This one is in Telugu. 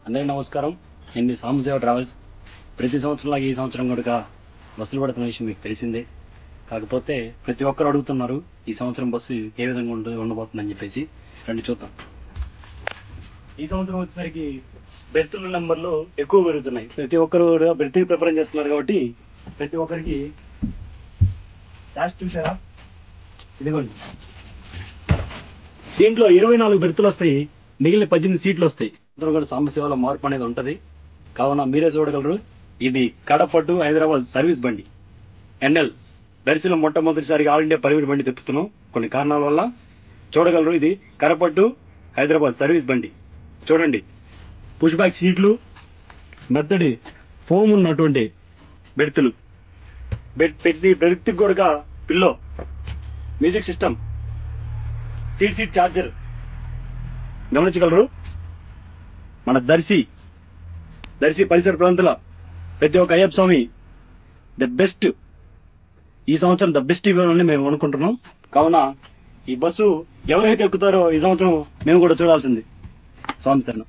అందరికీ నమస్కారం. నేను మీ సాంబశివ ట్రావెల్స్. ప్రతి సంవత్సరంలాగా ఈ సంవత్సరం కూడా బస్సులు పడుతున్న విషయం మీకు తెలిసిందే. కాకపోతే ప్రతి ఒక్కరు అడుగుతున్నారు ఈ సంవత్సరం బస్సు ఏ విధంగా ఉండబోతుందని చెప్పేసి. రండి చూద్దాం. ఈ సంవత్సరం వచ్చేసరికి బెర్తుల నెంబర్లు ఎక్కువ పెరుగుతున్నాయి. ప్రతి ఒక్కరు బెర్త్కి ప్రిఫరెన్స్ చేస్తున్నారు కాబట్టి ప్రతి ఒక్కరికి లాస్ట్ చూసారా, ఇదిగోండి. దీంట్లో 24 బెర్తులు వస్తాయి, మిగిలిన 18 సీట్లు వస్తాయి. అందరూ కూడా సాంబశివలో మార్పు అనేది ఉంటది. కావున మీరే చూడగలరు. ఇది కడప టు హైదరాబాద్ సర్వీస్ బండి. ఎన్ఎల్ దర్శిలో మొట్టమొదటిసారిగా ఆల్ ఇండియా పర్మిట్ బండి తిప్పుతున్నాం కొన్ని కారణాల వల్ల. చూడగలరు, ఇది కడప టు హైదరాబాద్ సర్వీస్ బండి. చూడండి, పుష్ బ్యాక్ సీట్లు, మెత్తడి ఫోమ్ ఉన్నటువంటి బెర్తులు, బెర్త్ కూడా pillow, music system, seat charger గమనించగలరు. మన దర్శి పరిసర ప్రాంతాల ప్రతి ఒక్క అయ్యప్ప స్వామి ద బెస్ట్, ఈ సంవత్సరం ద బెస్ట్ ఇవ్వాలని మేము అనుకుంటున్నాం. కావున ఈ బస్సు ఎవరైతే ఎక్కుతారో ఈ సంవత్సరం మేము కూడా చూడాల్సింది. స్వామి శరణం.